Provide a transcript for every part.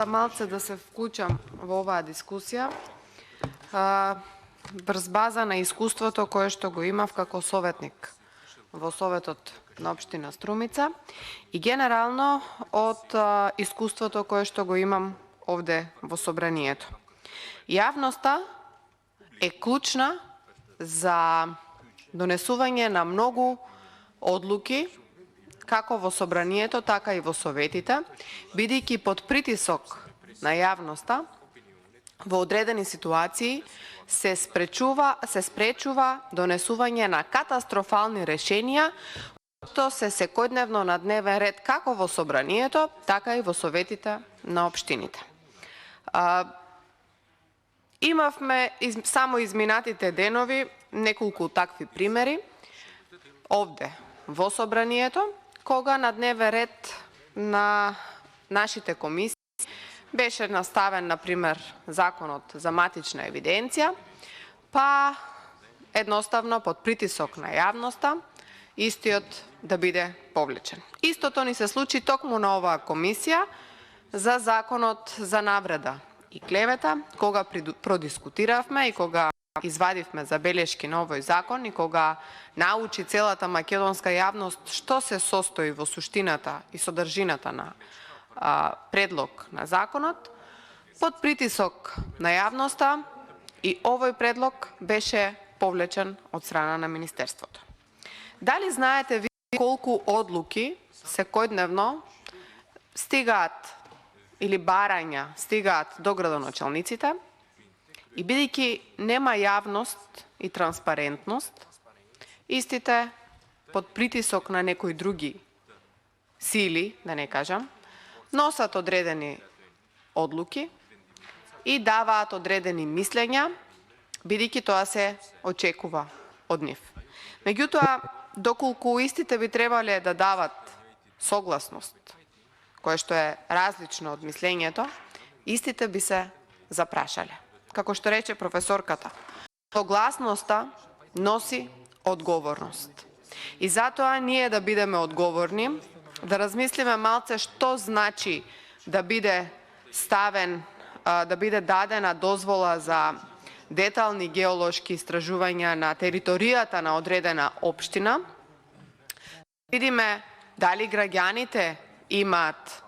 Малце да се вклучам во оваа дискусија, врз база на искуството кое што го имав како советник во Советот на општина Струмица и генерално од искуството кое што го имам овде во собранието. Јавноста е клучна за донесување на многу одлуки како во собранието, така и во советите, бидејќи под притисок на јавноста во одредени ситуации се спречува донесување на катастрофални решенија што се секојдневно на дневен ред како во собранието, така и во советите на општините. Имавме само изминатите денови неколку такви примери овде во собранието, кога на дневен ред на нашите комисии беше наставен, например, законот за матична евиденција, па едноставно под притисок на јавноста истиот да биде повлечен. Истото ни се случи токму на оваа комисија за законот за навреда и клевета, кога продискутиравме и кога извадивме забелешки на овој закон и кога научи целата македонска јавност што се состои во суштината и содржината на предлог на законот, под притисок на јавноста и овој предлог беше повлечен од страна на Министерството. Дали знаете ви колку одлуки секојдневно стигаат или барања стигаат до градоначалниците и бидејќи нема јавност и транспарентност, истите под притисок на некои други сили, да не кажам, носат одредени одлуки и даваат одредени мислења, бидејќи тоа се очекува од нив. Меѓутоа, доколку истите би требале да дават согласност, кое што е различно од мислењето, истите би се запрашале. Како што рече професорката, согласноста носи одговорност. И затоа ние да бидеме одговорни, да размислиме малце што значи да биде ставен, да биде дадена дозвола за детални геолошки истражувања на територијата на одредена општина, видиме дали граѓаните имаат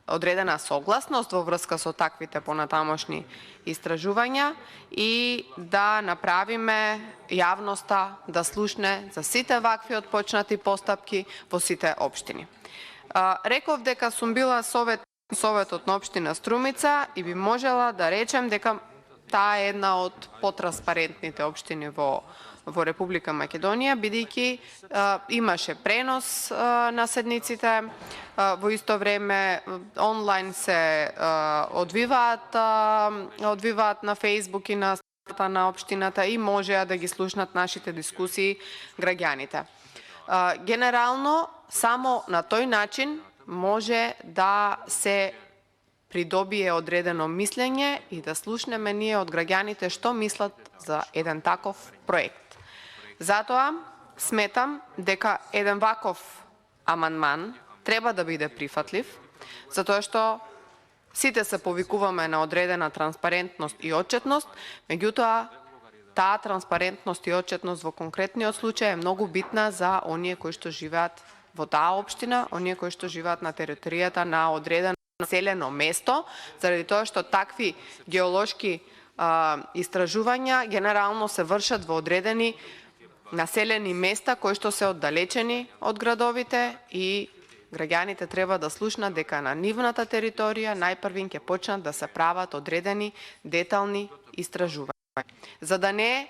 одредена согласност во врска со таквите понатамошни истражувања и да направиме јавноста да слушне за сите вакви отпочнати постапки во сите општини. Реков дека сум била Советот на општина Струмица и би можела да речем дека таа е една од потранспарентните општини во Република Македонија, бидејќи имаше пренос на седниците, во исто време онлайн се одвиваат на Фејсбук и на страната на општината и можеа да ги слушнат нашите дискусии граѓаните. Генерално, само на тој начин може да се придобие одредено мислење и да слушнеме ние од граѓаните што мислат за еден таков проект. Затоа сметам дека еден ваков амандман треба да биде прифатлив, затоа што сите се повикуваме на одредена транспарентност и отчетност, меѓутоа таа транспарентност и отчетност во конкретниот случај е многу битна за оние кои што живеат во таа општина, оние кои што живеат на територијата на одредено населено место, заради тоа што такви геолошки истражувања генерално се вршат во одредени населени места кои што се оддалечени од градовите и граѓаните треба да слушнат дека на нивната територија најпрвин ќе почнат да се прават одредени детални истражувања. За да не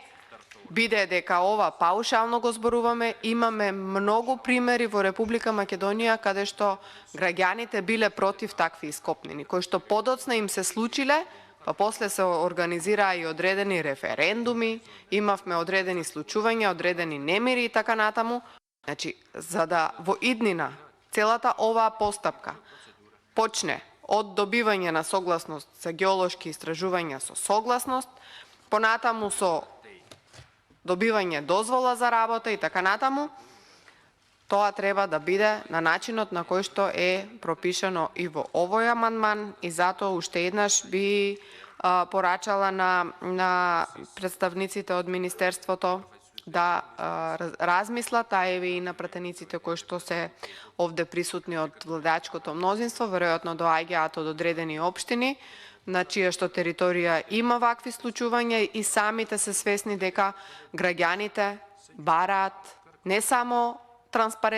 биде дека ова паушално го зборуваме, имаме многу примери во Република Македонија каде што граѓаните биле против такви ископнини, кои што подоцна им се случиле, па после се организираа и одредени референдуми, имавме одредени случувања, одредени немири и така натаму. Значи, за да во иднина целата оваа постапка почне од добивање на согласност за геолошки истражувања со согласност, понатаму со добивање дозвола за работа и така натаму, Тоа треба да биде на начинот на кој што е пропишано и во овој амандман и затоа уште еднаш би порачала на представниците од Министерството да размислат, а еве и на пратениците кои што се овде присутни од владеачкото мнозинство, веројатно доаѓаат од одредени општини, на чија што територија има вакви случувања и самите се свесни дека граѓаните бараат не само транспарентност,